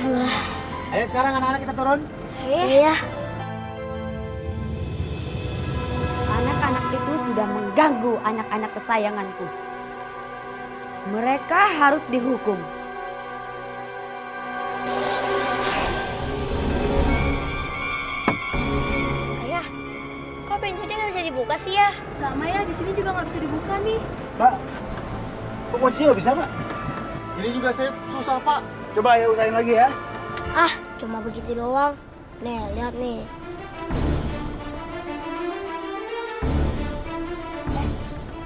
Ayo sekarang anak-anak kita turun. Iya. Anak-anak itu sudah mengganggu anak-anak kesayanganku. Mereka harus dihukum. Ayah, kok pintunya nggak bisa dibuka sih ya? Sama ya, di sini juga nggak bisa dibuka nih. Pak, kok kuncinya nggak bisa, Pak? Ini juga saya susah, Pak. Coba ya usahain lagi ya. Ah, cuma begitu doang. Nih, lihat nih.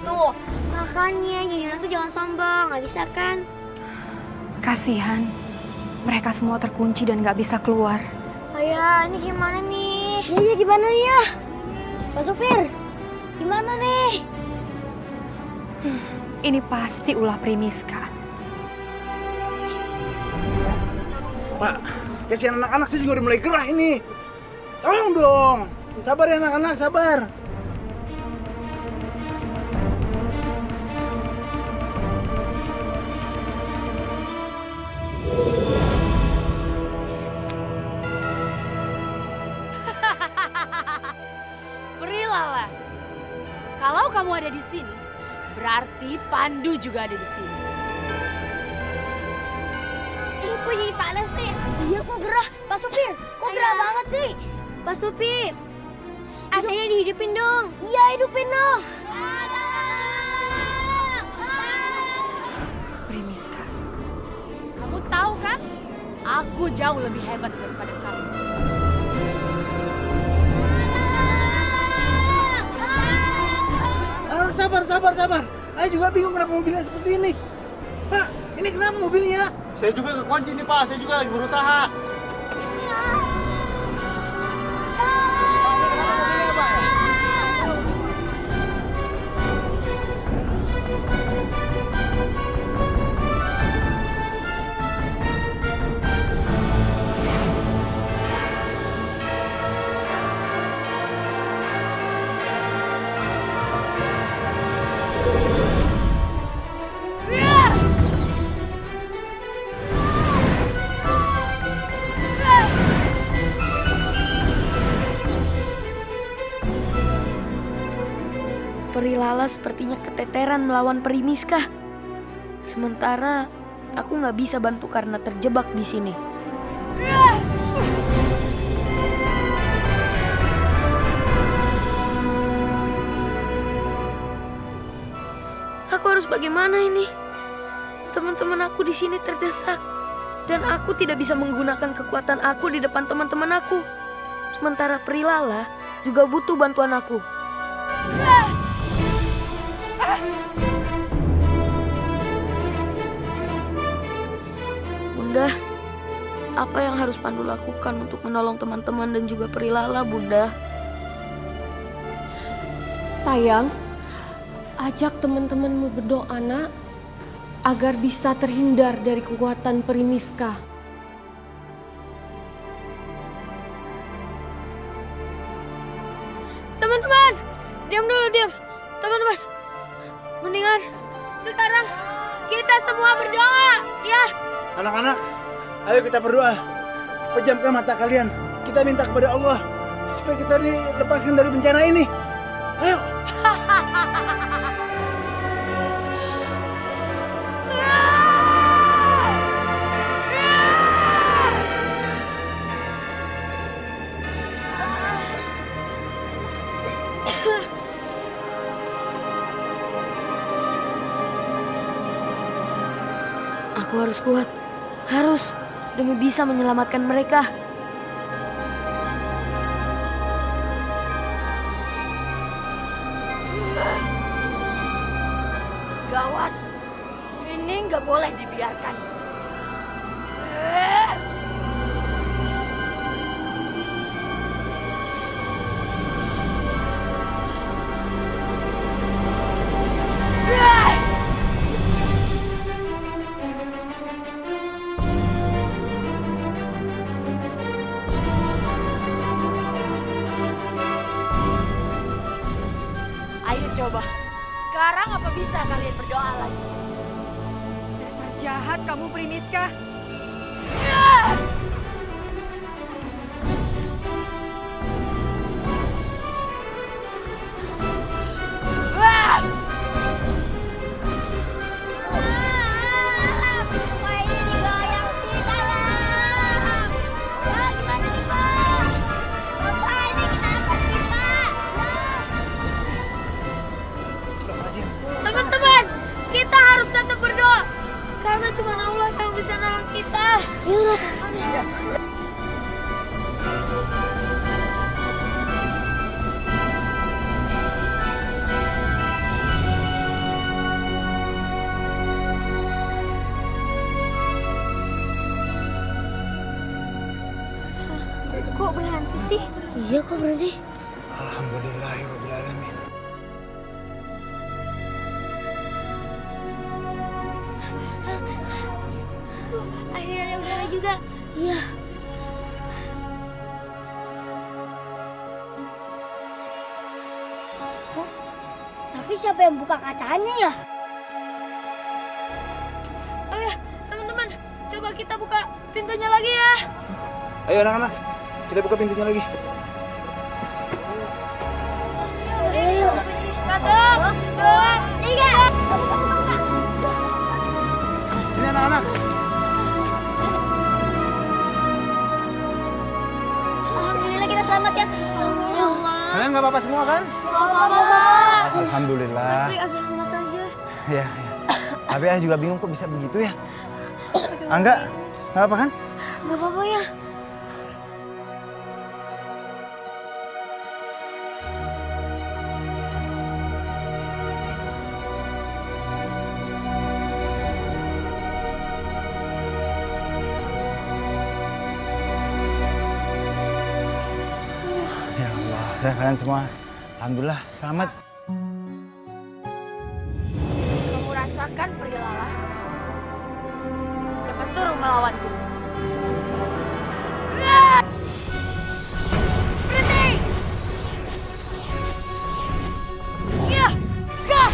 Tuh, makanya jadi anak tuh jangan sombong, nggak bisa kan? Kasihan, mereka semua terkunci dan nggak bisa keluar. Ayah, ini gimana nih? Iya, gimana ya? Pak Supir, gimana nih? Ini pasti ulah Primiska. Pak, kasihan anak-anak sih juga udah mulai gerah ini. Tolong dong. Sabar ya anak-anak, sabar. Berilah. Kalau kamu ada di sini, berarti Pandu juga ada di sini. Ih, kok jadi panas sih? Iya, kok gerah? Pak Supir, kok gerah banget sih? Pak Supir, AC-nya dihidupin dong. Iya, hidupin dong. Primiska. Kamu tahu kan? Aku jauh lebih hebat daripada kamu. Anak sabar. Saya juga bingung kenapa mobilnya seperti ini. Pak, ini kenapa mobilnya? Saya juga kekunci nih, Pak. Saya juga lagi berusaha. Perilala sepertinya keteteran melawan Primiska. Sementara aku nggak bisa bantu karena terjebak di sini. Aku harus bagaimana ini? Teman-teman aku di sini terdesak dan aku tidak bisa menggunakan kekuatan aku di depan teman-teman aku. Sementara Perilala juga butuh bantuan aku. Bunda, apa yang harus Pandu lakukan untuk menolong teman-teman dan juga Perilala, Bunda? Sayang, ajak teman-temanmu berdoa, nak, agar bisa terhindar dari kekuatan Primiska. Teman-teman, diam dulu, diam. Teman-teman, mendingan sekarang kita semua berdoa, ya. Anak-anak, ayo kita berdoa. Pejamkan mata kalian. Kita minta kepada Allah supaya kita dilepaskan dari bencana ini. Ayo. Aku harus kuat. Harus, demi bisa menyelamatkan mereka. Gawat. Ini nggak boleh dibiarkan. Ayo coba. Sekarang apa bisa kalian berdoa lagi? Dasar jahat kamu, Primiska. Ah! Wah, ini digoyang sih, tolong. Wah, gimana nih, Pak? Wah, ini kenapa sih, Pak? Teman-teman, kita harus tetap berdoa. Karena cuma Allah yang bisa nolong kita. Yaudah. Kok berhenti sih? Iya, kok berhenti? Alhamdulillahirobbilalamin. Akhirnya ada udara juga. Iya. Oh, tapi siapa yang buka kacanya ya? Oh ya, teman-teman, coba kita buka pintunya lagi ya. Ayo anak-anak, kita buka pintunya lagi. Ayo. 1, 2, 3. Ini anak-anak. Alhamdulillah kita selamat ya. Alhamdulillah. Kalian nggak apa-apa semua kan? Gak apa-apa. Alhamdulillah. Agak lemas aja. Ya, ya. Tapi ayah juga bingung kok bisa begitu ya. Angga, nggak apa kan? Gak apa-apa ya. Ya Allah, dan kalian semua, alhamdulillah selamat. Kamu rasakan Prilala? Cepat suruh melawanku. Berhenti! Ya, gah!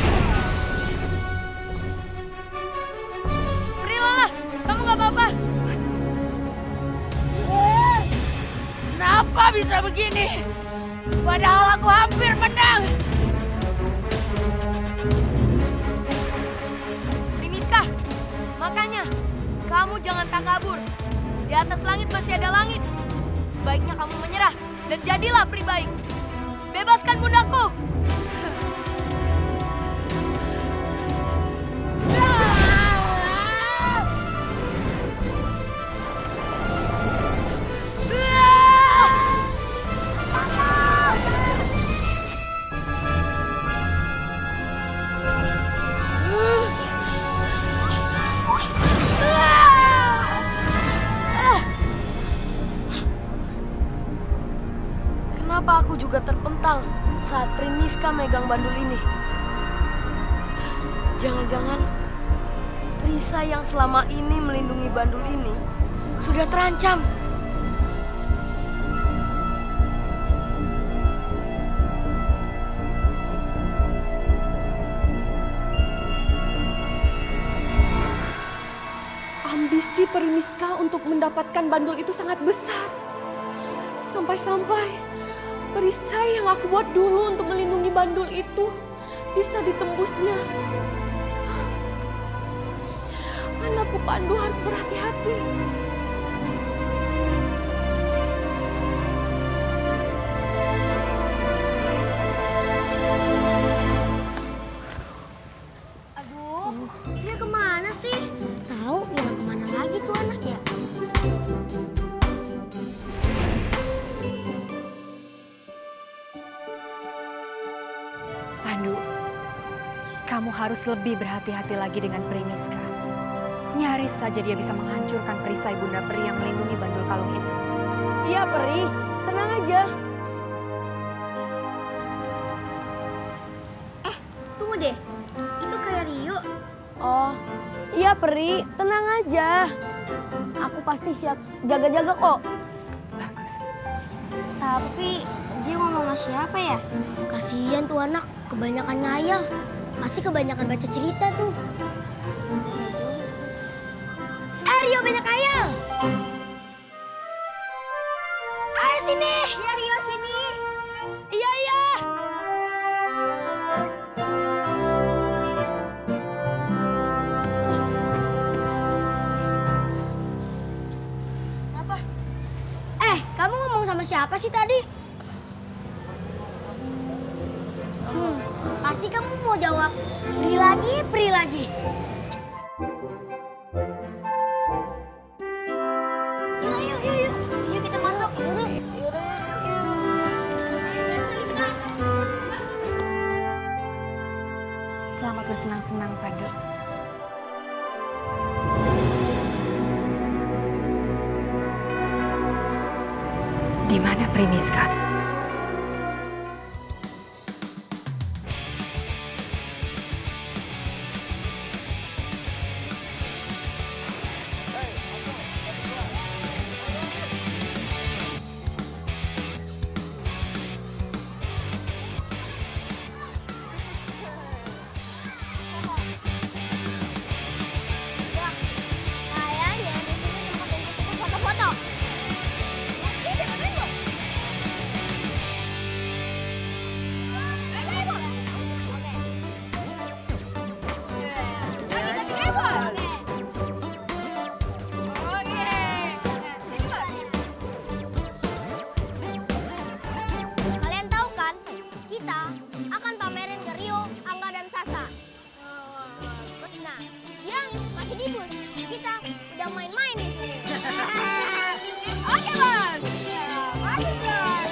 Prilala, kamu gak apa-apa? Kenapa bisa begini? Padahal aku hampir menang. Primiska, makanya kamu jangan takabur. Di atas langit masih ada langit. Sebaiknya kamu menyerah dan jadilah peri baik. Bebaskan bundaku. Kenapa aku juga terpental saat Primiska megang bandul ini? Jangan-jangan Prisa yang selama ini melindungi bandul ini sudah terancam. Ambisi Primiska untuk mendapatkan bandul itu sangat besar. Sampai-sampai perisai yang aku buat dulu untuk melindungi bandul itu bisa ditembusnya. Anakku Pandu harus berhati-hati. Aduh, dia kemana sih? Tahu bilang kemana lagi tuh anak ya? Pandu, kamu harus lebih berhati-hati lagi dengan Primiska. Nyaris saja dia bisa menghancurkan perisai Bunda Peri yang melindungi bandul kalung itu. Iya, Peri. Tenang aja. Tunggu deh, itu kayak Rio. Oh, iya Peri. Tenang aja. Aku pasti siap jaga-jaga kok. Bagus. Tapi dia ngomong sama siapa ya? Kasihan tuh anak, kebanyakan ngayal. Pasti kebanyakan baca cerita tuh. Rio banyak ngayal. sini. Iya, Rio sini. Iya, iya. Kamu ngomong sama siapa sih tadi? Pasti kamu mau jawab Pri lagi. Yuk kita masuk. Selamat bersenang-senang, Pandu. Di mana Primiska? Kayaknya di sini tempat untuk foto-foto. Kalian tahu kan, kita akan pamerin ke Rio, Angga, dan Sasa. Nah, yang masih di bus, kita udah main-main di sini. Oke, Bos. Bagus, Bos.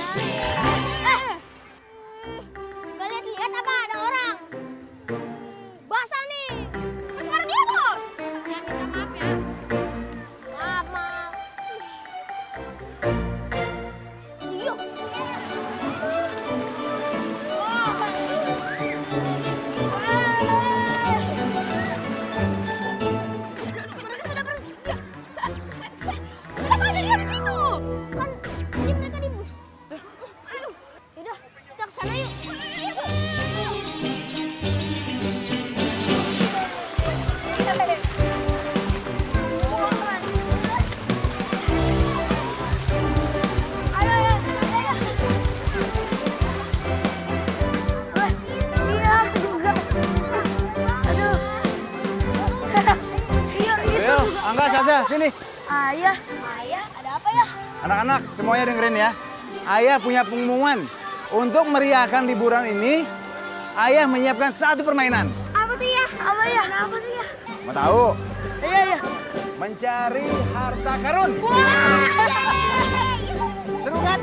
Nggak lihat-lihat apa ada orang? Basah nih. Kemarin dia, Bos. Ya, minta maaf ya. Maaf. Rio. Kenapa ada dia di situ? Kan tadi mereka di bus. Yaudah, kita ke sana yuk. Ayo, Angga, Sasa, sini. Ayah. Ayah, ada apa ya? Anak-anak, semuanya dengerin ya. Ayah punya pengumuman. Untuk meriahkan liburan ini, Ayah menyiapkan satu permainan. Apa tuh ya? Apa ya? Apa tuh ya? Mau tahu? Iya, iya. Mencari harta karun. Seru kan?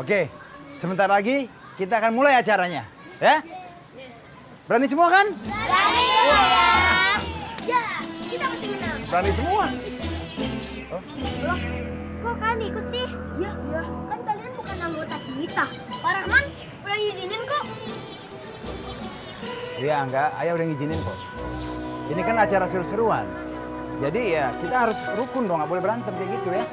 Oke, sebentar lagi kita akan mulai acaranya, ya? Berani semua kan? Berani ya? Ya, kita mesti menang. Berani semua. Oh, Loh, kok kalian ikut sih? Iya, kan kalian bukan anggota kita. Pak Rahman udah ngizinin kok. iya enggak, Ayah udah ngizinin kok. Ini kan acara seru-seruan. Jadi ya kita harus rukun dong, nggak boleh berantem kayak gitu ya.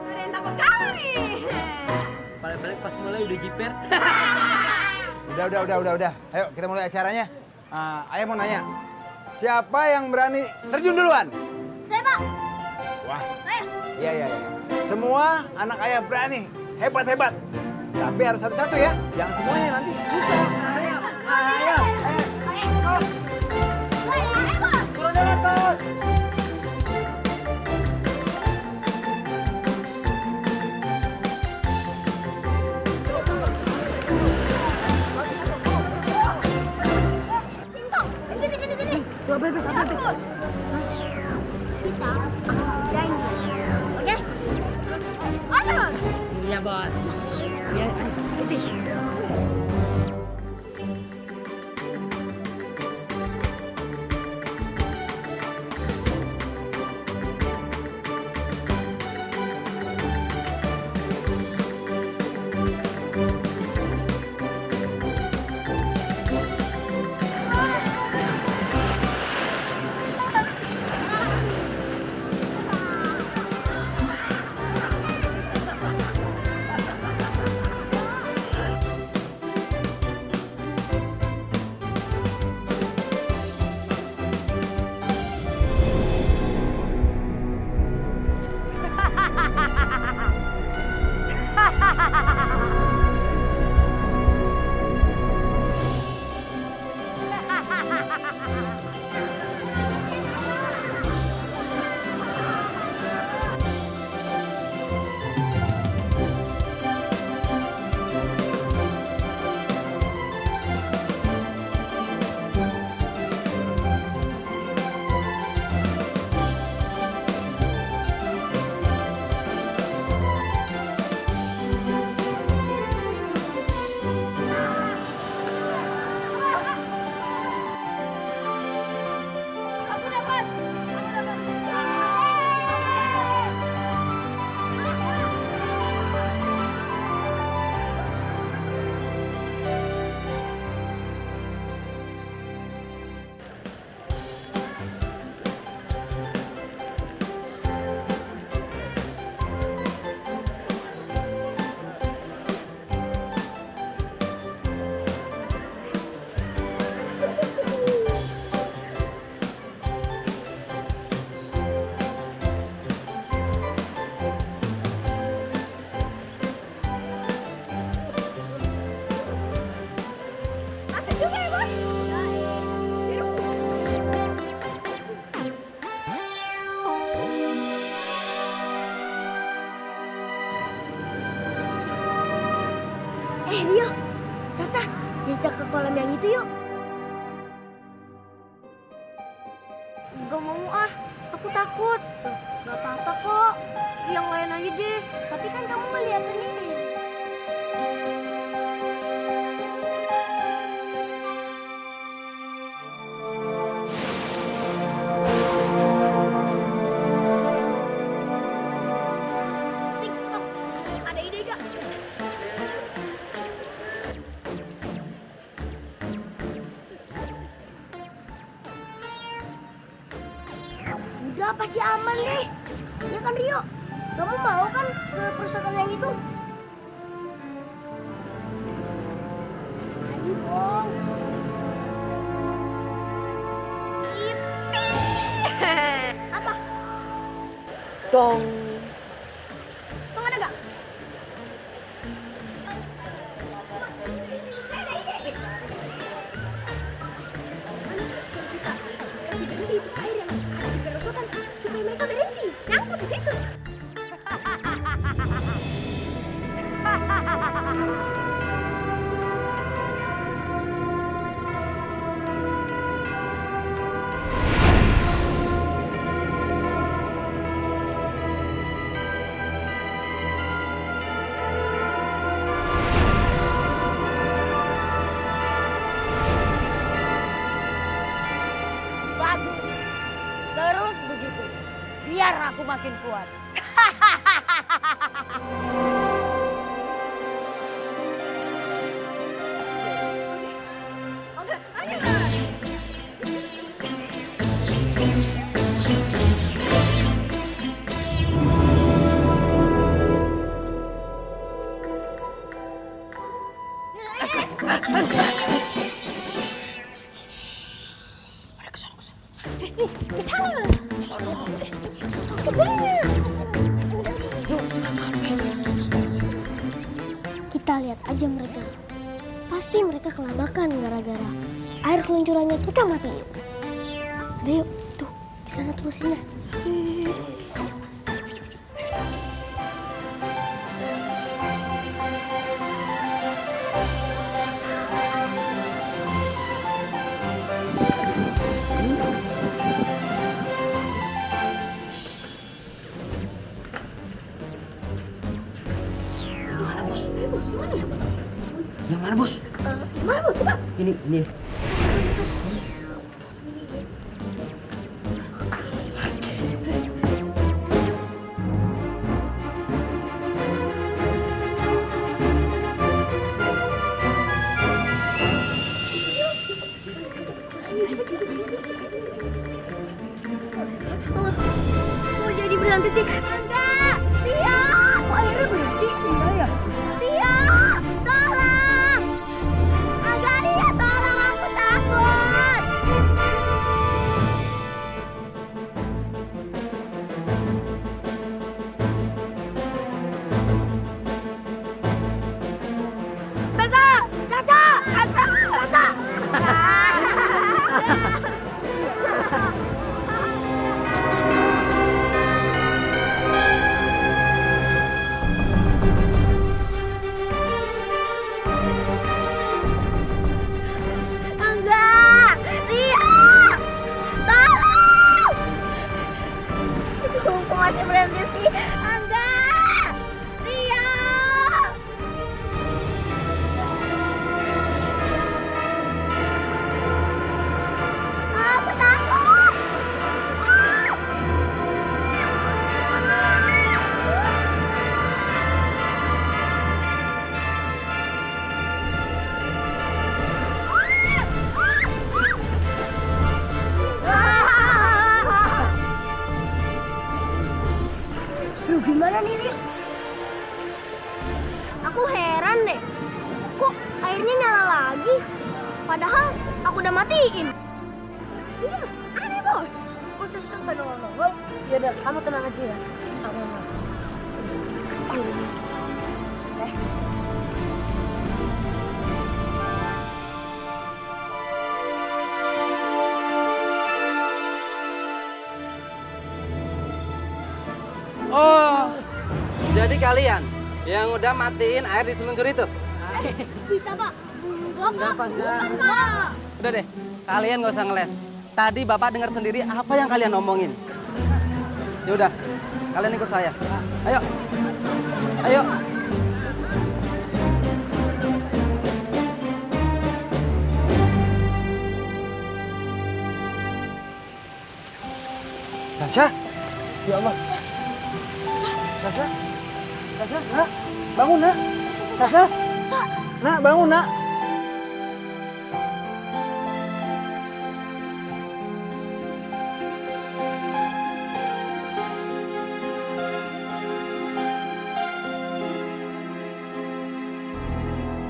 Ada yang takut kali. Balik-balik pas mulai udah jiper. Udah. Ayo kita mulai acaranya. Ayah mau nanya, siapa yang berani terjun duluan? Saya, Pak. Wah, Ayo. iya. Semua anak Ayah berani, hebat. Tapi harus satu-satu ya, jangan semuanya nanti susah. Ayo. Turun jalan, Bos. Sini. Bos. Kita janji. Oke? Oke. Iya, Bos. Iya, kolam yang itu yuk. Gak mau ah, aku takut. Gak apa-apa kok. Yang lain aja deh. Tapi kan kamu ngeliat sendiri. TikTok, ada ide gak? Udah pasti aman deh. Ya kan Rio? Kamu mau kan ke perusahaan yang itu? Ayo dong. Apa? Dong. Tong ada gak? Supaya mereka berhenti nyangkut di situ. Bagus. Terus begitu. Biar aku makin kuat. Oke, ayo. Kita lihat aja mereka. Pasti mereka kelabakan gara-gara air seluncurannya kita matiin. Udah yuk, tuh di sana tuh mesinnya. Yang mana bos? Gimana bos? Coba. Ini. Mau jadi berhenti sih? Enggak! Tia! Kok airnya berhenti? Enggak ya? Tia! Tolong! Enggak, Tia! Tolong, aku takut! Sasa! Sasa! Sasa! Sasa! Enggak! Tia! Tolong! Kok masih berhenti sih? Enggak! Tia! Aku takut! Lu gimana nih, Ri? Aku heran deh. Kok airnya nyala lagi? Padahal aku udah matiin. Iya, aneh bos. Kok sekarang pada nongol? Yaudah, kamu tenang aja ya. Aku mau. Oh, jadi kalian yang udah matiin air di seluncur itu? Kita, Pak. Udah deh, kalian gak usah ngeles. Tadi Bapak dengar sendiri apa yang kalian omongin. Ya udah, kalian ikut saya. Ayo. Ayo. Sasha? Ya Allah. Sasha? Sasha, nak, bangun nak. Sasha? Nak, bangun nak.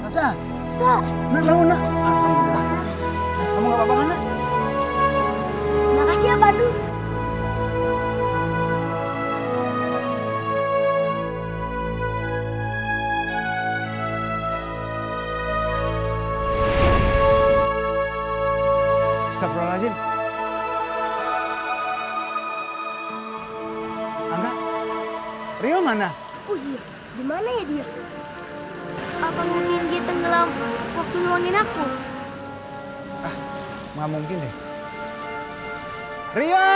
Sasha? Nak, bangun nak. Alhamdulillah. Kamu gak apa-apa kan nak? Makasih ya Pandu. Astagfirullahaladzim. Angga? Rio mana? Oh iya, di mana ya dia? Apa mungkin dia tenggelam waktu nuangin aku? Nggak mungkin deh. Rio!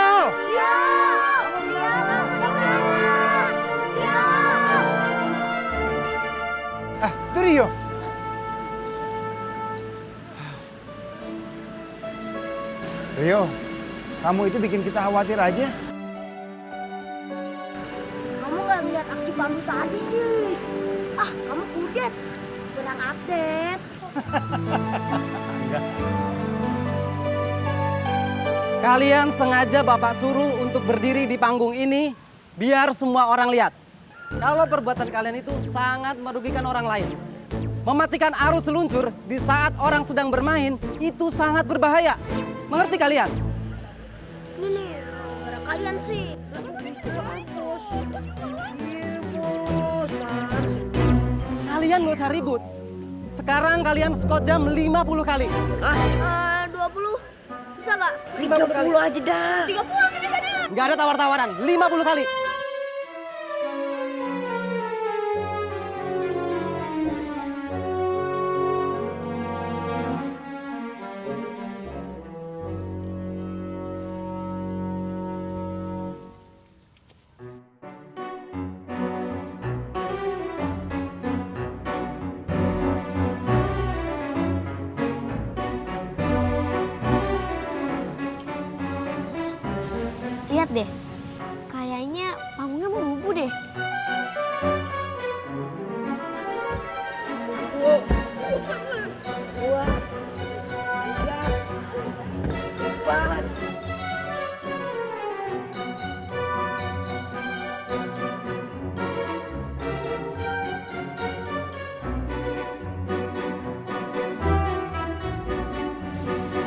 Itu Rio. Rio, kamu itu bikin kita khawatir aja. Kamu nggak lihat aksi Pandu tadi sih. Kamu kudet. Kurang update. Kalian sengaja Bapak suruh untuk berdiri di panggung ini biar semua orang lihat. Kalau perbuatan kalian itu sangat merugikan orang lain. Mematikan arus seluncur di saat orang sedang bermain itu sangat berbahaya. Mengerti kalian? Ini gara kalian sih. Kalian gak usah ribut. Sekarang kalian skot jam 50 kali. 20. Bisa nggak? 30 aja dah. 30 tadi kan ya? Gak ada tawar-tawaran, 50 kali. Lihat deh, kayaknya panggungnya mau rubuh deh.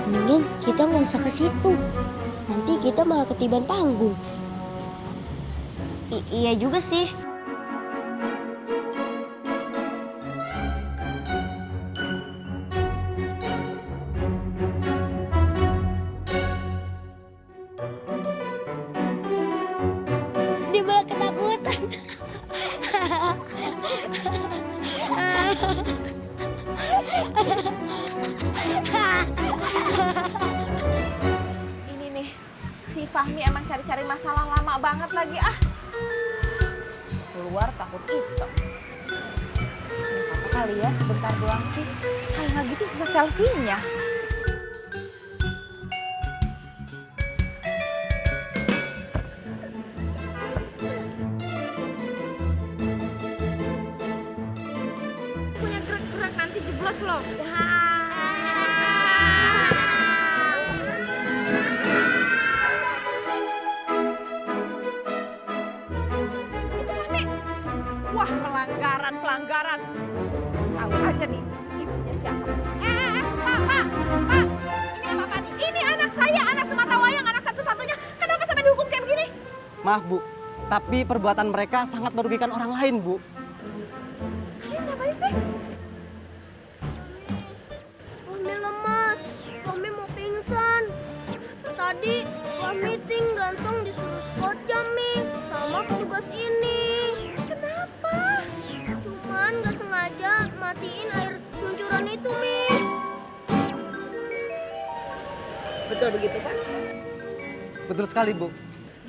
Mending kita nggak usah ke situ. Nanti kita malah ketiban panggung. Iya juga sih. Dia malah ketakutan. Ini nih, si Fahmi emang cari-cari masalah lama banget lagi ah. Keluar takut tutup. Apa kali ya sebentar doang sih. Kalau nggak gitu susah selfie-nya. Punya gerak-gerak nanti jeblos loh. Wah, pelanggaran. Tahu aja nih, ibunya siapa. Pak. Ini apa nih? Ini anak saya, anak sematawayang, anak satu-satunya. Kenapa sampai dihukum kayak begini? Maaf Bu, tapi perbuatan mereka sangat merugikan orang lain Bu. Kalian ngapain sih? Fahmi lemas. Fahmi mau pingsan. Tadi Fahmi meeting ganteng disuruh skot jam Mi sama petugas ini. Kenapa? Cuman gak sengaja matiin air luncuran itu Mi. Betul begitu, Pak? Betul sekali, Bu.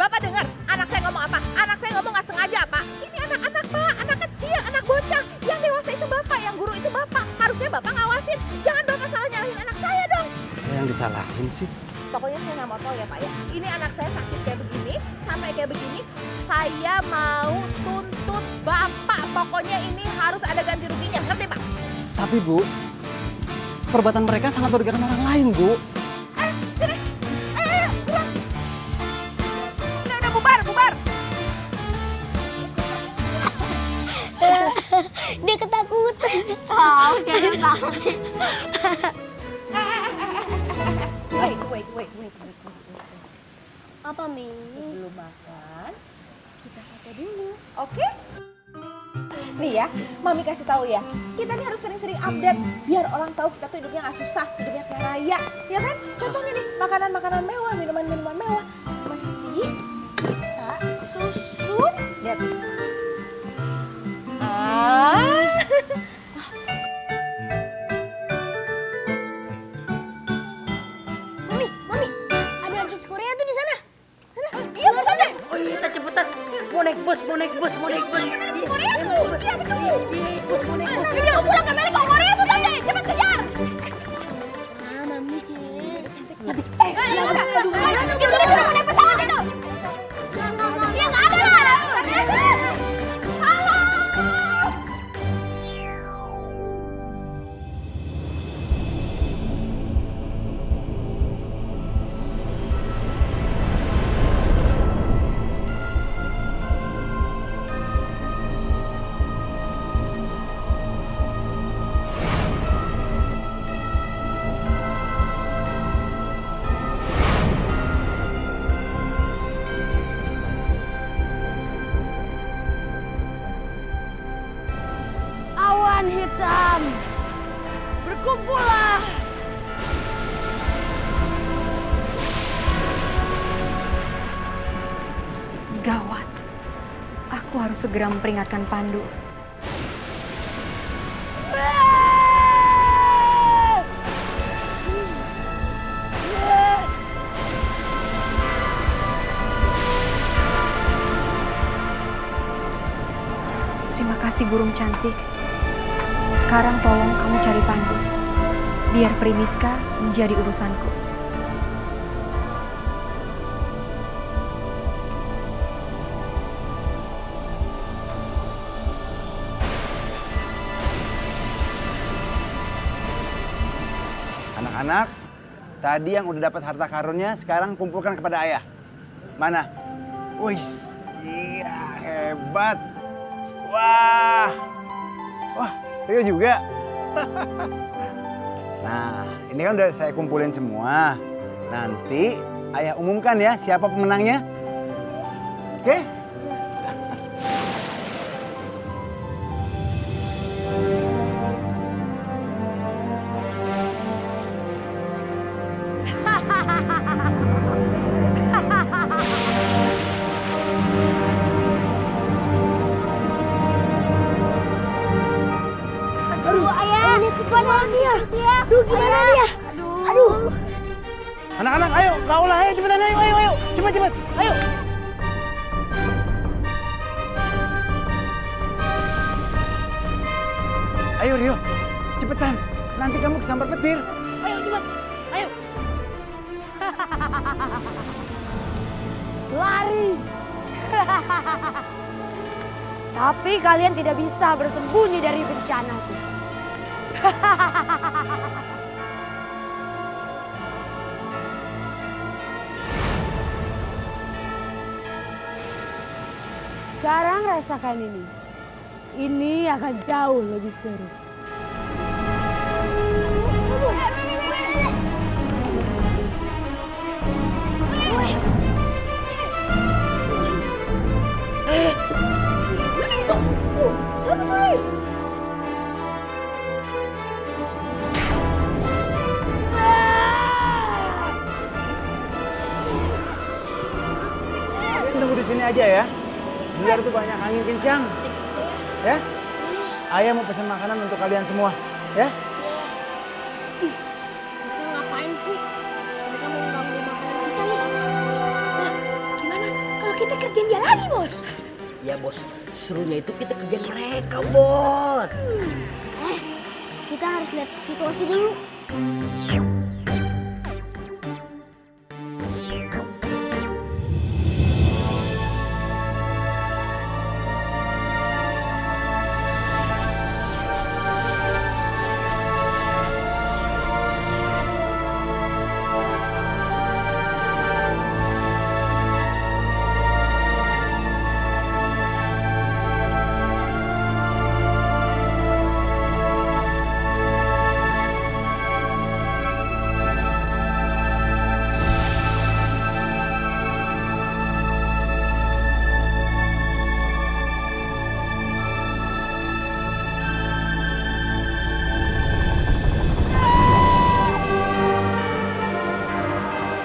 Bapak dengar anak saya ngomong apa? Anak saya ngomong nggak sengaja, Pak. Ini anak-anak, Pak. Anak kecil, anak bocah. Yang dewasa itu Bapak, yang guru itu Bapak. Harusnya Bapak ngawasin. Jangan Bapak salah nyalahin anak saya dong. Saya yang disalahin sih. Pokoknya saya nggak mau tahu ya, Pak ya. Ini anak saya sakit kayak begini, sampai kayak begini. Saya mau tuntut Bapak. Pokoknya ini harus ada ganti ruginya. Ngerti, Pak? Tapi, Bu, perbuatan mereka sangat merugikan orang lain, Bu. Sini. Ayo, pulang. Udah, bubar, bubar. Dia ketakutan. Oh, jangan takut sih. Wait. Apa, Mi? Sebelum makan, kita foto dulu. Oke? Nih ya, Mami kasih tahu ya. Kita nih harus sering-sering update biar orang tahu kita tuh hidupnya nggak susah, hidupnya kayak raya, ya kan? Contohnya nih, makanan-makanan mewah, minuman-minuman mewah, mesti kita susun. Lihat. Mami, ada artis Korea tuh di sana. Iya, betul deh. Oh iya, kita cepetan. Mau naik bus. Korea tuh. Iya, betul. Video pulang ke Amerika, Korea tuh tadi. Cepat kejar. Ah, Mami. Cantik. Ayo, mau naik pesawat itu. Ya nggak ada lah. Halo. Awan hitam, berkumpullah. Gawat. Aku harus segera memperingatkan Pandu. Terima kasih burung cantik. Sekarang tolong kamu cari Pandu. Biar Primiska menjadi urusanku. Anak-anak, tadi yang udah dapat harta karunnya sekarang kumpulkan kepada ayah. Mana? Wih, hebat. Wah, Rio juga. Nah, ini kan udah saya kumpulin semua. Nanti ayah umumkan ya siapa pemenangnya. Oke? Aduh, ayah. Ini gimana dia? Aduh, gimana dia? Aduh. Anak-anak, ayo, kaulah, ayo cepetan, ayo, cepat, ayo. Ayo Rio, cepetan, nanti kamu kesambar petir. Ayo cepat, ayo. Lari. Tapi kalian tidak bisa bersembunyi dari bencanaku. Sekarang rasakan ini. Ini akan jauh lebih seru. Siapa tuh, Ri? Kalian tunggu di sini aja ya. Di luar tuh banyak angin kencang. Ya? Ayah mau pesan makanan untuk kalian semua. Ya? Mereka ngapain sih? Mereka mau ganggu kita kerjain dia lagi, Bos. Ya bos, serunya itu kita kerjain mereka bos. Kita harus lihat situasi dulu.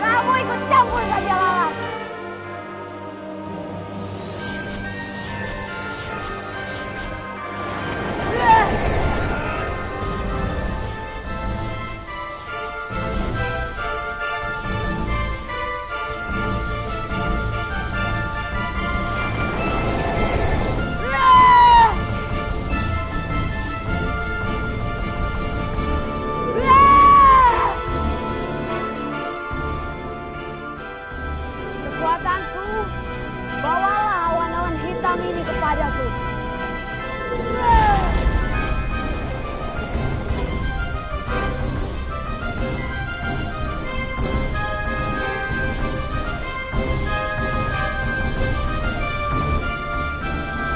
Kamu ikut campur saja, Lalat. Kekuatanku, bawalah awan-awan hitam ini kepadaku.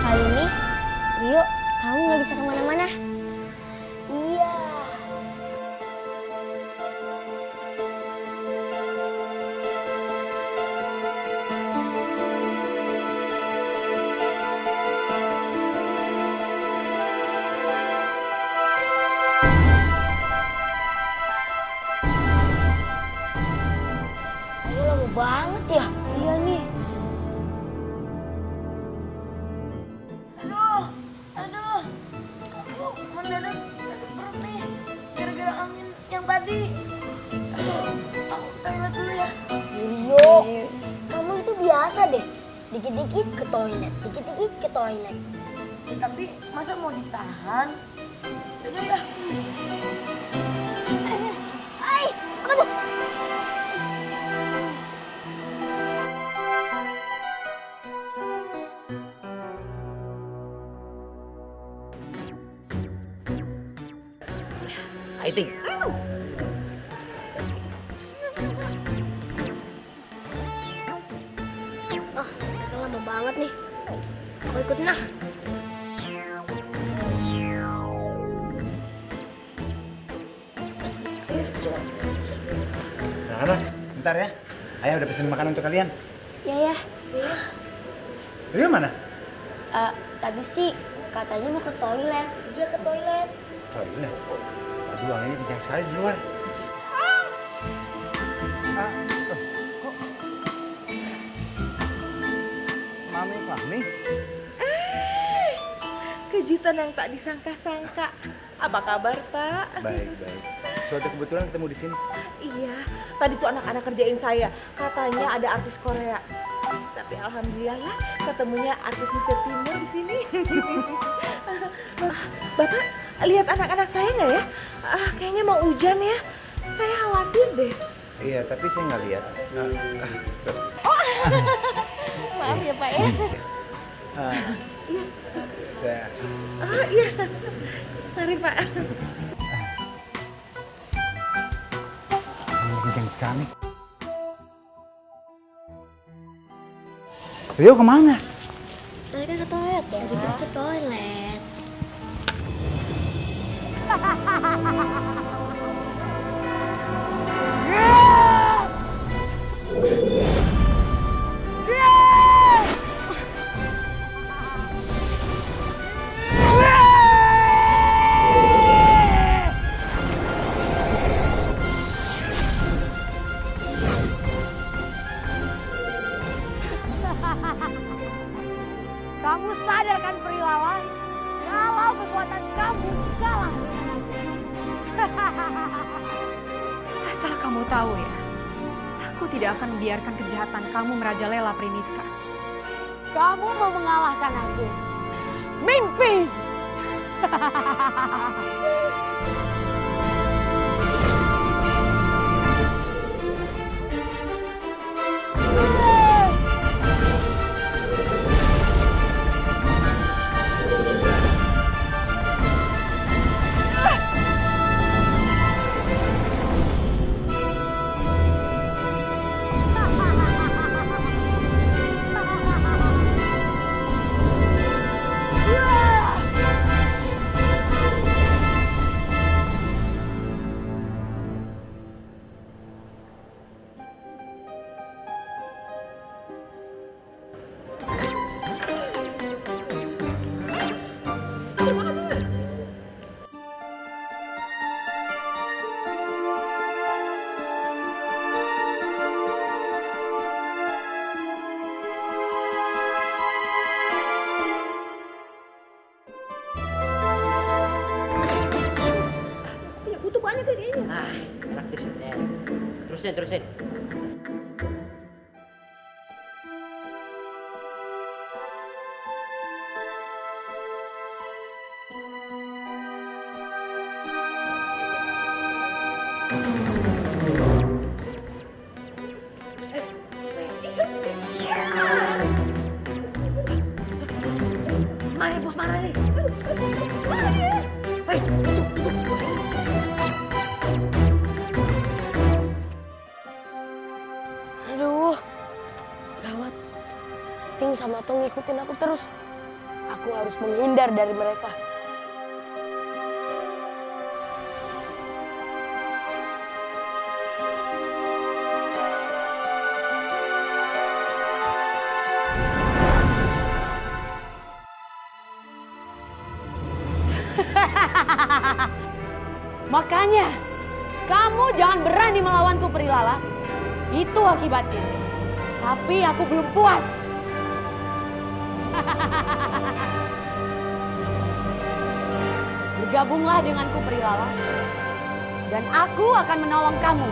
Kali ini, Rio, kamu nggak bisa kemana-mana. Iya. Ayo lama banget ya. Iya nih. Aduh, aku mendadak sakit perut nih, gara-gara angin yang tadi. Aduh, aku ke toilet dulu ya. Rio, kamu itu biasa deh. Dikit-dikit ke toilet, dikit-dikit ke toilet. Ya, tapi masa mau ditahan? Yaudah ya. Hai, apa tuh? I think. Mereka lama banget nih. Aku ikut nah. Anak-anak, bentar ya. Ayah udah pesen makanan untuk kalian. Ya. Rio mana? Tadi sih katanya mau ke toilet. Iya ke toilet. Toilet. Aduh, anginnya kencang sekali di luar. Kok? Mami Fahmi? Kejutan yang tak disangka-sangka. Apa kabar, Pak? Baik. Suatu kebetulan ketemu di sini. Iya, tadi tuh anak-anak kerjain saya. Katanya ada artis Korea. Tapi alhamdulillah lah, ketemunya artis Mesir Timur di sini. Bapak, lihat anak-anak saya nggak ya? Kayaknya mau hujan ya. Saya khawatir deh. Iya, tapi saya nggak lihat. Maaf ya, Pak ya. Iya. Saya. Iya. Mari, Pak. Anginnya kencang sekali. Rio kemana? Mereka ke toilet ya? Kita ke toilet. Kamu sadar kan Perilawan? Kalau kekuatan kamu kalah Asal kamu tahu ya, aku tidak akan membiarkan kejahatan kamu merajalela Primiska. Kamu mau mengalahkan aku? Mimpi! Ah, enak terusin. Mari bos, mari. Hei, Aduh, gawat. Ting sama Tong ngikutin aku terus. Aku harus menghindar dari mereka. Makanya, kamu jangan berani melawanku, Prilala. Itu akibatnya. Tapi aku belum puas. Bergabunglah denganku, Prilala. Dan aku akan menolong kamu.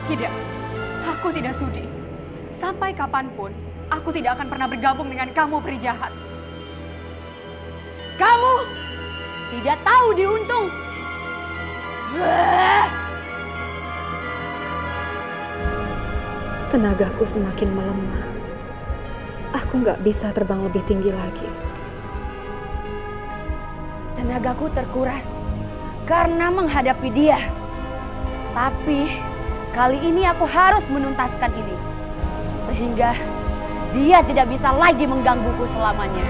Tidak, aku tidak sudi. Sampai kapanpun, aku tidak akan pernah bergabung dengan kamu, peri jahat. Kamu tidak tahu diuntung. Tenagaku semakin melemah. Aku nggak bisa terbang lebih tinggi lagi. Tenagaku terkuras karena menghadapi dia. Tapi kali ini aku harus menuntaskan ini. Sehingga dia tidak bisa lagi menggangguku selamanya.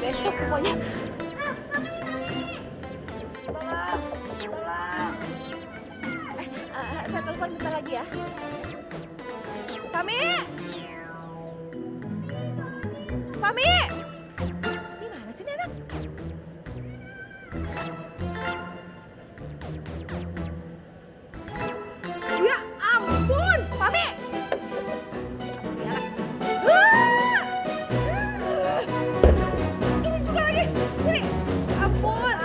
Besok pokoknya. Saya telepon bentar lagi ya. Fami! Fami! Di mana sih ini anak? Ya ampun, Fami! Ini juga lagi. Sini. Ampun.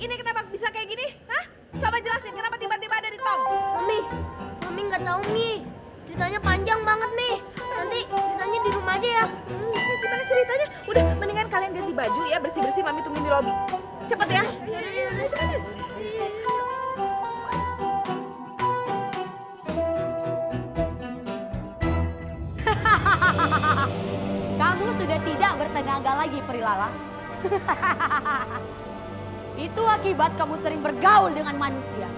Ini kenapa bisa kayak gini? Hah? Coba jelasin kenapa tiba-tiba ada di tong? Mami nggak tahu Mi. Ceritanya panjang banget Mi. Nanti ceritanya di rumah aja ya. Gimana ceritanya? Udah, mendingan kalian ganti baju ya, bersih-bersih, Mami tungguin di lobi. Cepet ya. bangga lagi, Prilala. Itu akibat kamu sering bergaul dengan manusia.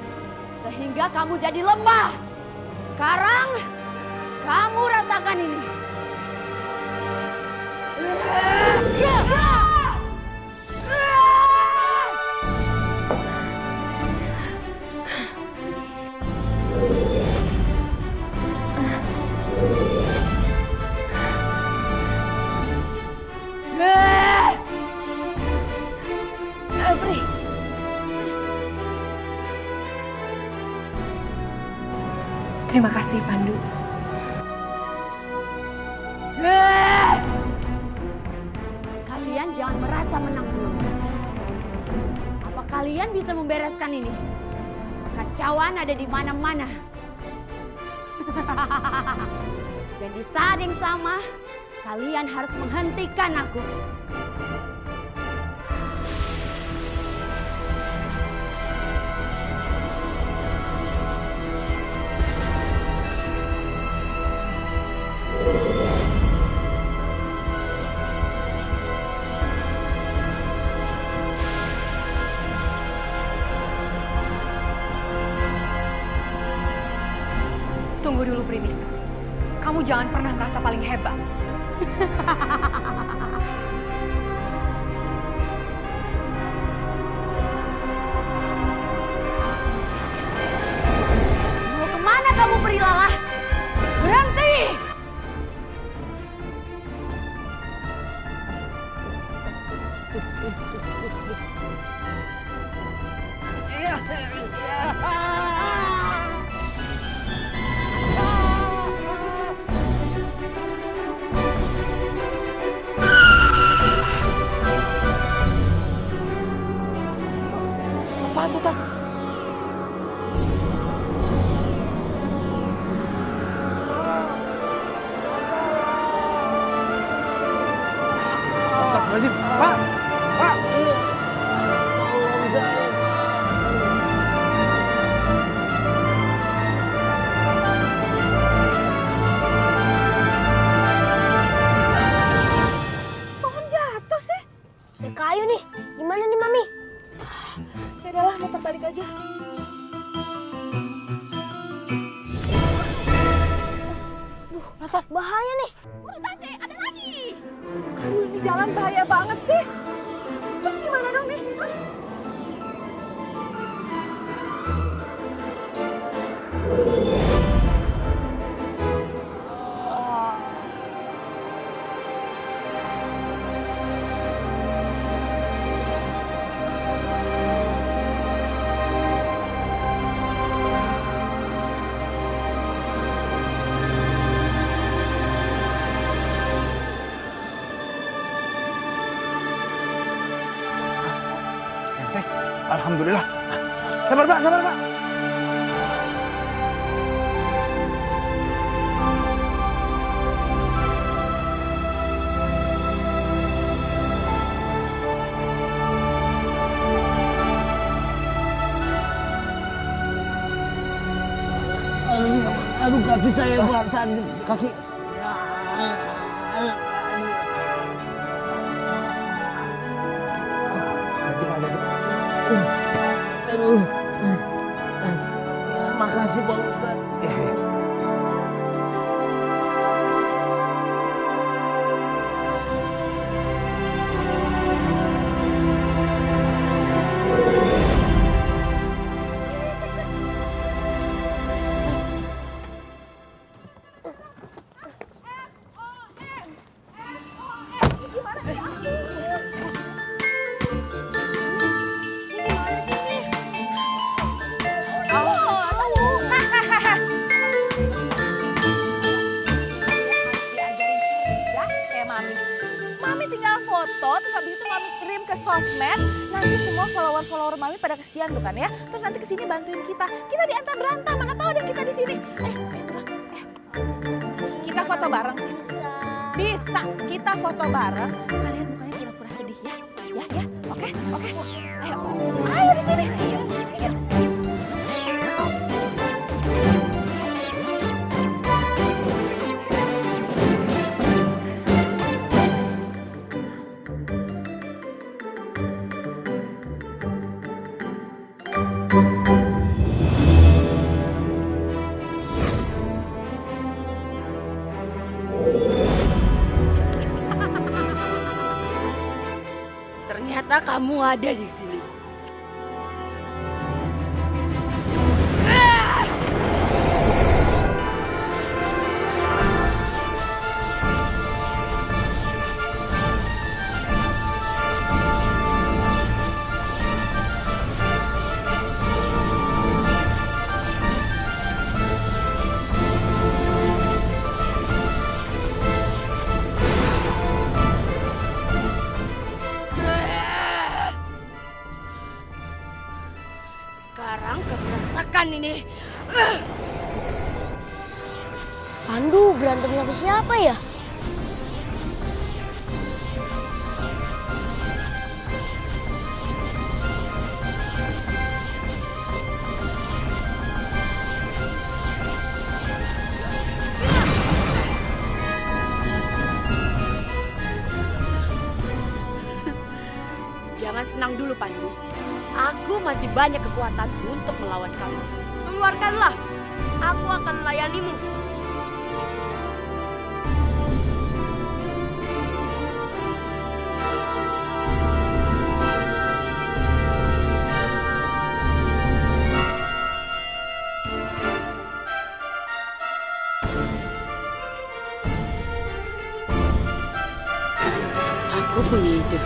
Sehingga kamu jadi lemah. Sekarang, kamu rasakan ini. Pri. Terima kasih, Pandu. Kalian jangan merasa menang dulu. Apa kalian bisa membereskan ini? Kekacauan ada di mana-mana. Dan di saat yang sama, kalian harus menghentikan aku. Tunggu dulu, Primiska. Kamu jangan pernah merasa paling hebat. Mau kemana kamu, Prilala? Berhenti! Apaan tuh, Tan? Astagfirullahaladzim. Pak! Pak! Pohon jatuh sih. Ada kayu nih. Gimana nih, Mami? Ya udahlah, muter balik aja. Bahaya nih. Tante, ada lagi. Aduh, ini jalan bahaya banget sih. Terus gimana dong nih? Hah? Ente, alhamdulillah. Sabar, Pak, sabar, Pak. Aduh, kaki saya basah. Kaki. Hati, Pak, hati, Pak. Aduh. Makasih, Pak Ustadz. Mami tinggal foto, terus habis itu Mami kirim ke sosmed. Nanti semua follower-follower Mami pada kesian tuh kan ya. Terus nanti kesini bantuin kita. Kita diantar berantam, mana tahu ada kita di sini. Kita foto bareng. Bisa, kita foto bareng. Kalian mukanya pura-pura sedih ya. Ya. Oke. Ayo di sini. Ayo. ternyata kamu ada di sini. Sekarang kamu rasakan ini. Pandu berantem sama siapa ya? Jangan senang dulu, Pandu. Aku masih banyak kekuatan untuk melawan kamu. Keluarkanlah. Aku akan melayanimu. Aku punya ide.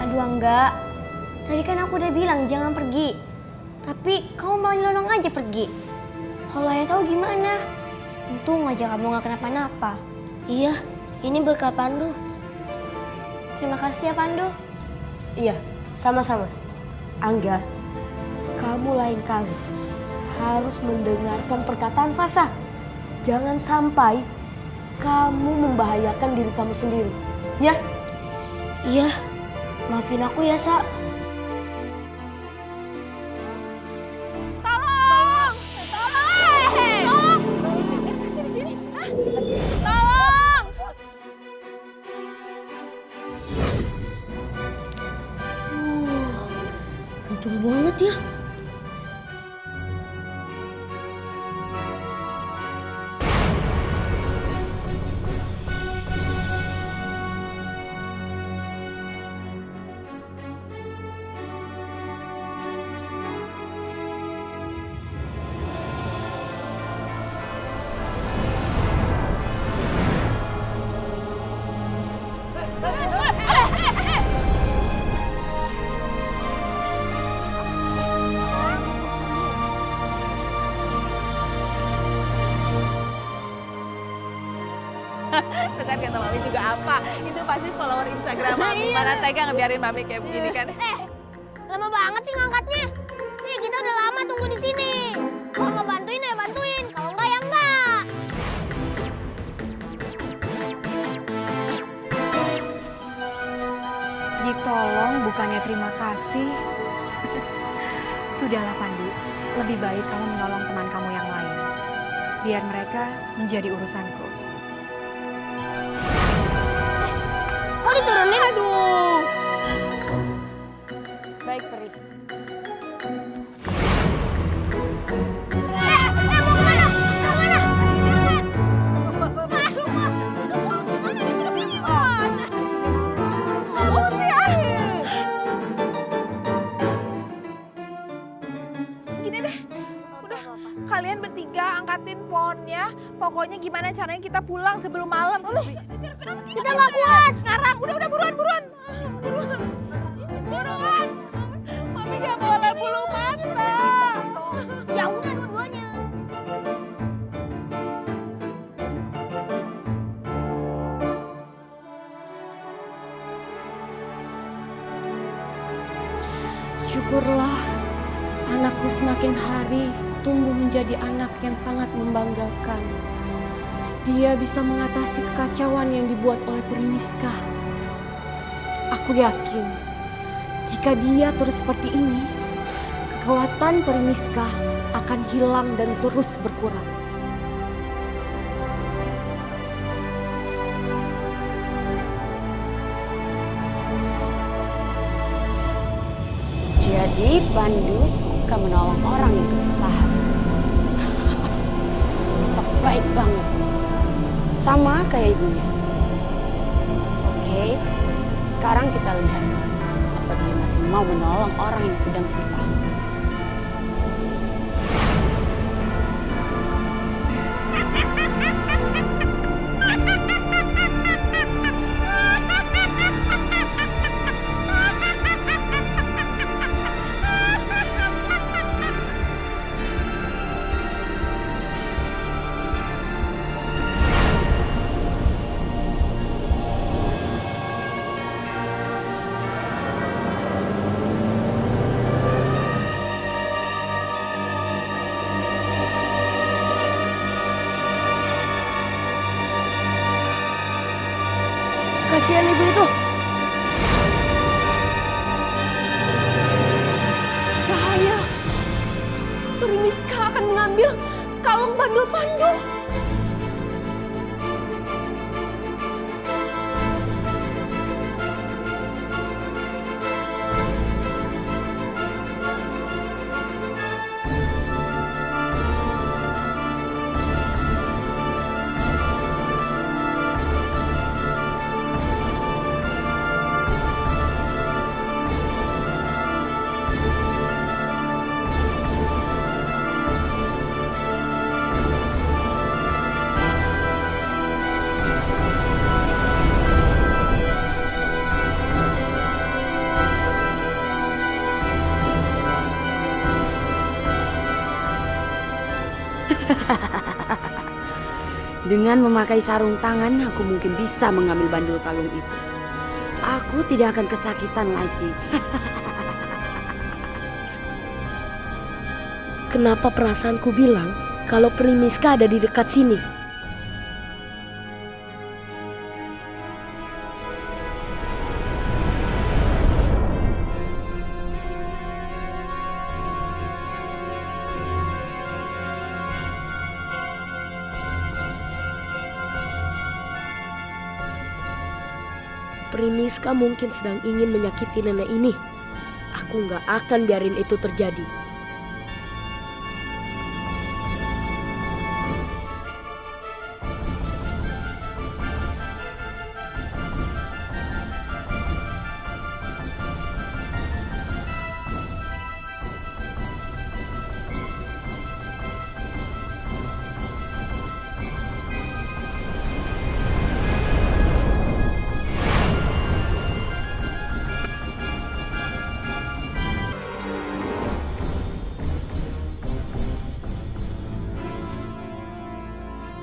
Aduh enggak, tadi kan aku udah bilang jangan pergi. Tapi kamu malah nyelonong aja pergi. Kalau ayah tahu gimana? Untung aja kamu gak kenapa-napa. Iya, ini berkat Pandu. Terima kasih ya Pandu. Iya, sama-sama. Angga, kamu lain kali harus mendengarkan perkataan Sasa. Jangan sampai kamu membahayakan diri kamu sendiri. Ya? Iya, maafin aku ya, Sa. Tolong! Tolong! Tolong! Erka sini sini. Hah? Tolong! Untung banget ya. Tuh kan kata Mami juga apa? Itu pasti follower Instagram Mami. Mana tega ngebiarin Mami kayak begini kan? Lama banget sih ngangkatnya. Nih, kita udah lama tunggu di sini. Kalau mau bantuin ya bantuin, kalau enggak ya enggak. Ditolong bukannya terima kasih. Sudahlah Pandu, lebih baik kamu menolong teman kamu yang lain. Biar mereka menjadi urusanku. Kok diturunin? Aduh. Baik, Peri. Mau kemana? Mau kemana? Pokoknya gimana caranya kita pulang sebelum malam. Kita nggak kuat. Sekarang, udah buruan. Buruan. Mami gak boleh bulu mata. Ya udah dua-duanya. Syukurlah anakku semakin hari tumbuh menjadi anak yang sangat membanggakan. Dia bisa mengatasi kekacauan yang dibuat oleh Primiska. Aku yakin jika dia terus seperti ini, kekuatan Primiska akan hilang dan terus berkurang. Jadi Pandu suka menolong orang yang kesusahan. Sok baik banget. Sama kayak ibunya. Oke, sekarang kita lihat apa dia masih mau menolong orang yang sedang susah. Kasihan ibu itu. Bahaya. Primiska akan mengambil kalung bandul Pandu. Dengan memakai sarung tangan, aku mungkin bisa mengambil bandul kalung itu. Aku tidak akan kesakitan lagi. Kenapa perasaanku bilang kalau Primiska ada di dekat sini? Primiska mungkin sedang ingin menyakiti nenek ini. Aku nggak akan biarin itu terjadi.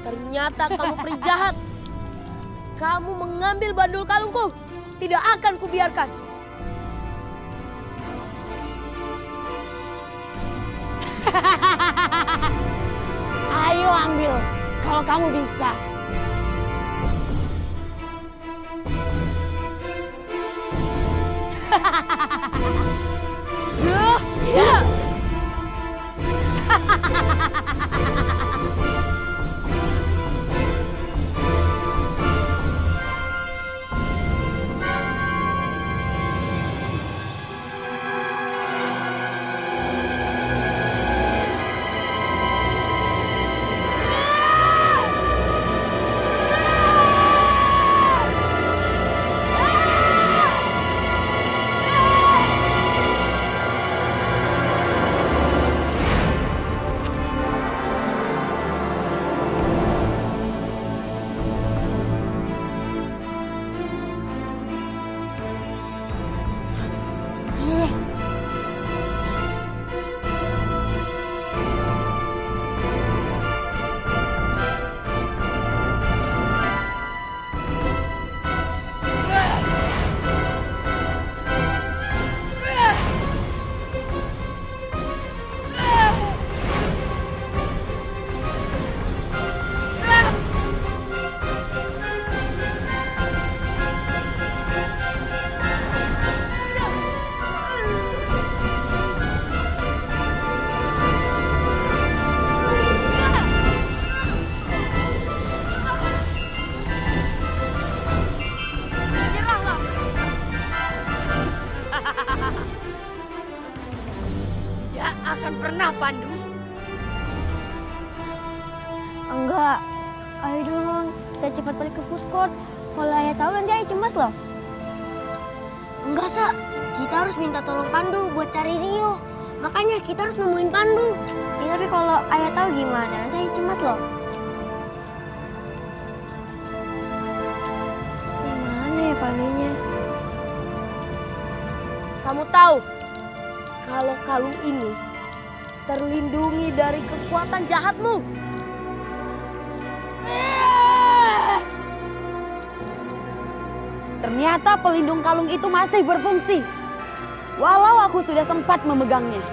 Ternyata kamu peri jahat. Kamu mengambil bandul kalungku. Tidak akan kubiarkan. Ayo ambil, kalau kamu bisa. pernah, Pandu. Enggak. Ayo dong, kita cepat balik ke food court. Kalau ayah tahu nanti ayah cemas loh. Enggak, Sa. Kita harus minta tolong Pandu buat cari Rio. Makanya kita harus nemuin Pandu. Ya, tapi kalau ayah tahu gimana? Nanti ayah cemas loh. Mana ya Pandunya? Kamu tahu, kalau kalung ini terlindungi dari kekuatan jahatmu. Ternyata pelindung kalung itu masih berfungsi. Walau aku sudah sempat memegangnya.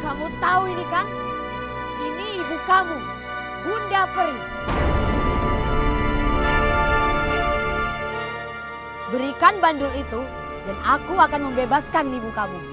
Kamu tahu ini kan? Ini ibu kamu, Bunda Peri. Berikan bandul itu dan aku akan membebaskan ibu kamu.